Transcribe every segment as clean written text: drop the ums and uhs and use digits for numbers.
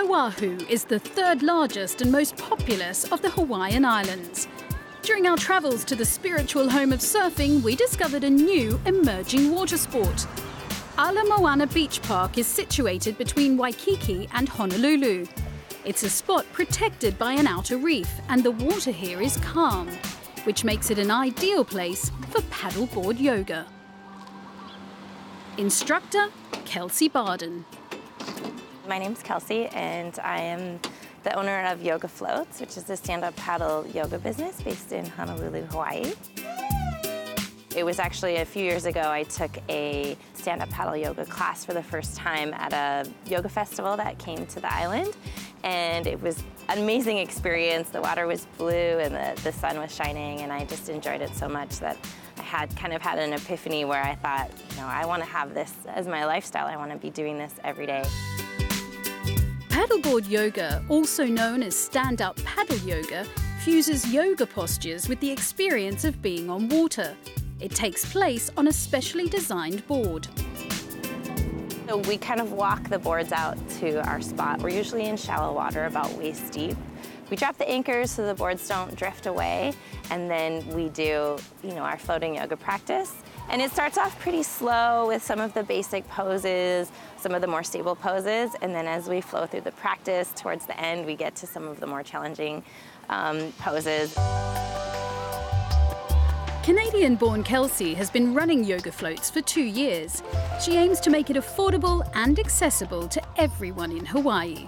Oahu is the third largest and most populous of the Hawaiian Islands. During our travels to the spiritual home of surfing, we discovered a new emerging water sport. Moana Beach Park is situated between Waikiki and Honolulu. It's a spot protected by an outer reef, and the water here is calm, which makes it an ideal place for paddleboard yoga. Instructor, Kelsey Barden. My name's Kelsey, and I am the owner of Yoga Floats, which is a stand-up paddle yoga business based in Honolulu, Hawaii. It was actually a few years ago I took a stand-up paddle yoga class for the first time at a yoga festival that came to the island, and it was an amazing experience. The water was blue and the sun was shining, and I just enjoyed it so much that I had kind of had an epiphany where I thought, I want to have this as my lifestyle. I want to be doing this every day. Paddleboard yoga, also known as stand-up paddle yoga, fuses yoga postures with the experience of being on water. It takes place on a specially designed board. So we kind of walk the boards out to our spot. We're usually in shallow water, about waist deep. We drop the anchors so the boards don't drift away, and then we do, our floating yoga practice. And it starts off pretty slow with some of the basic poses, some of the more stable poses, and then as we flow through the practice, towards the end, we get to some of the more challenging poses. Canadian-born Kelsey has been running Yoga Floats for 2 years. She aims to make it affordable and accessible to everyone in Hawaii.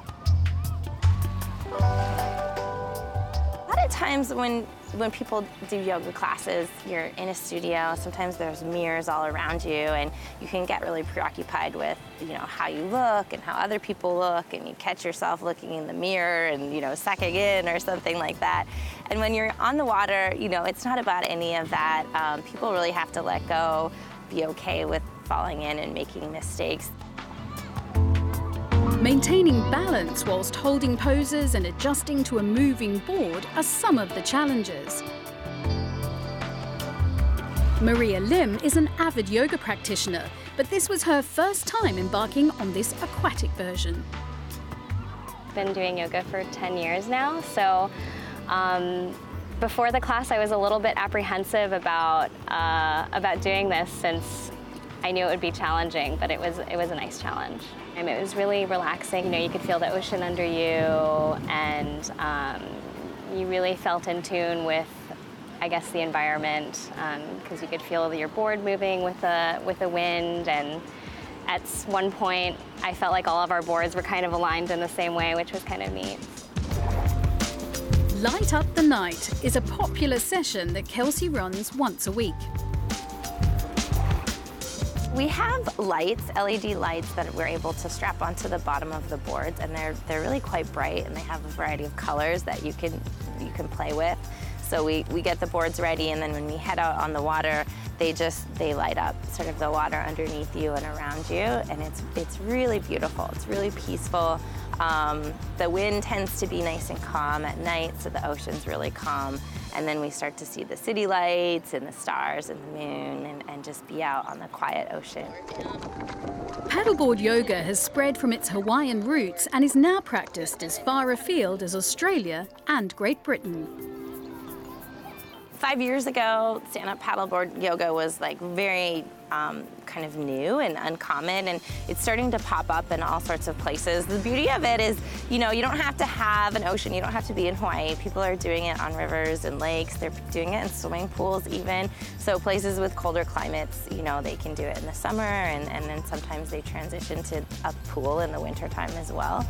A lot of times when people do yoga classes, you're in a studio, sometimes there's mirrors all around you, and you can get really preoccupied with, how you look and how other people look, and you catch yourself looking in the mirror and, sucking in or something like that. And when you're on the water, it's not about any of that. People really have to let go, be okay with falling in and making mistakes. Maintaining balance whilst holding poses and adjusting to a moving board are some of the challenges. Maria Lim is an avid yoga practitioner, but this was her first time embarking on this aquatic version. I've been doing yoga for 10 years now, so before the class I was a little bit apprehensive about doing this, since I knew it would be challenging, but it was a nice challenge. And it was really relaxing. You could feel the ocean under you, and you really felt in tune with, I guess, the environment, because you could feel your board moving with the wind. And at one point, I felt like all of our boards were kind of aligned in the same way, which was kind of neat. Light Up the Night is a popular session that Kelsey runs once a week. We have lights, LED lights, that we're able to strap onto the bottom of the boards, and they're really quite bright, and they have a variety of colors that you can play with. So we get the boards ready, and then when we head out on the water, they light up sort of the water underneath you and around you, and it's really beautiful. It's really peaceful. The wind tends to be nice and calm at night, so the ocean's really calm. And then we start to see the city lights and the stars and the moon, and just be out on the quiet ocean. Paddleboard yoga has spread from its Hawaiian roots and is now practiced as far afield as Australia and Great Britain. 5 years ago, stand-up paddleboard yoga was very kind of new and uncommon, and it's starting to pop up in all sorts of places. The beauty of it is, you don't have to have an ocean. You don't have to be in Hawaii. People are doing it on rivers and lakes. They're doing it in swimming pools even. So places with colder climates, they can do it in the summer, and then sometimes they transition to a pool in the wintertime as well.